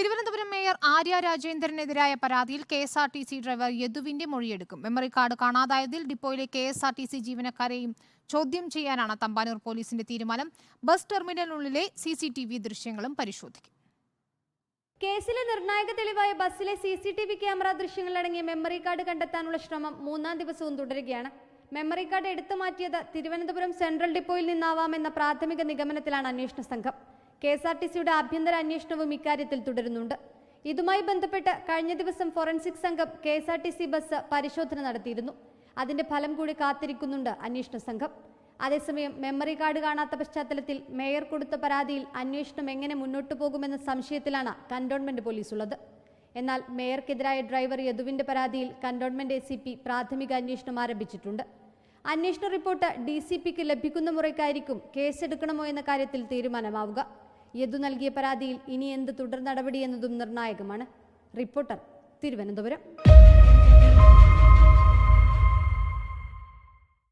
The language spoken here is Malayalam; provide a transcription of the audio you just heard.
തിരുവനന്തപുരം മേയർ ആര്യ രാജേന്ദ്രനെതിരായ പരാതിയിൽ കെഎസ്ആർടിസി ഡ്രൈവർ യദുവിന്റെ മൊഴിയെടുക്കും. മെമ്മറി കാർഡ് കാണാതായതിൽ ഡിപ്പോയിലെ കെഎസ്ആർടിസി ജീവനക്കാരെയും ചോദ്യം ചെയ്യാനാണ് തമ്പാനൂർ പോലീസിന്റെ തീരുമാനം. ബസ് ടെർമിനലിനുള്ളിലെ സിസിടിവി ദൃശ്യങ്ങളും പരിശോധിക്കും. കേസിലെ നിർണായക തെളിവായ ബസ്സിലെ സിസിടിവി ക്യാമറ ദൃശ്യങ്ങളടങ്ങിയ മെമ്മറി കാർഡ് കണ്ടെത്താനുള്ള ശ്രമം 3-ാം ദിവസവും തുടരുകയാണ്. മെമ്മറി കാർഡ് എടുത്തു മാറ്റിയത് തിരുവനന്തപുരം സെൻട്രൽ ഡിപ്പോയിൽ നിന്നാവാമെന്ന പ്രാഥമിക നിഗമനത്തിലാണ് അന്വേഷണ സംഘം. കെഎസ്ആർടിസിയുടെ ആഭ്യന്തര അന്വേഷണവും ഇക്കാര്യത്തിൽ തുടരുന്നുണ്ട്. ഇതുമായി ബന്ധപ്പെട്ട് കഴിഞ്ഞ ദിവസം ഫോറൻസിക് സംഘം കെഎസ്ആർടിസി ബസ് പരിശോധന നടത്തിയിരുന്നു. അതിന്റെ ഫലം കൂടി കാത്തിരിക്കുന്നുണ്ട് അന്വേഷണ സംഘം. അതേസമയം മെമ്മറി കാർഡ് കാണാത്ത പശ്ചാത്തലത്തിൽ മേയർ കൊടുത്ത പരാതിയിൽ അന്വേഷണം എങ്ങനെ മുന്നോട്ടു പോകുമെന്ന സംശയത്തിലാണ് കന്റോൺമെന്റ് പോലീസ് ഉള്ളത്. എന്നാൽ മേയർക്കെതിരായ ഡ്രൈവർ യദുവിന്റെ പരാതിയിൽ കന്റോൺമെന്റ് ACP പ്രാഥമിക അന്വേഷണം ആരംഭിച്ചിട്ടുണ്ട്. അന്വേഷണ റിപ്പോർട്ട് DCPക്ക് ലഭിക്കുന്ന മുറയ്ക്കായിരിക്കും കേസെടുക്കണമോ എന്ന കാര്യത്തിൽ തീരുമാനമാവുക. യദു നൽകിയ പരാതിയിൽ ഇനി എന്ത് തുടർ നടപടി എന്നതും നിർണായകമാണ്. റിപ്പോർട്ടർ, തിരുവനന്തപുരം.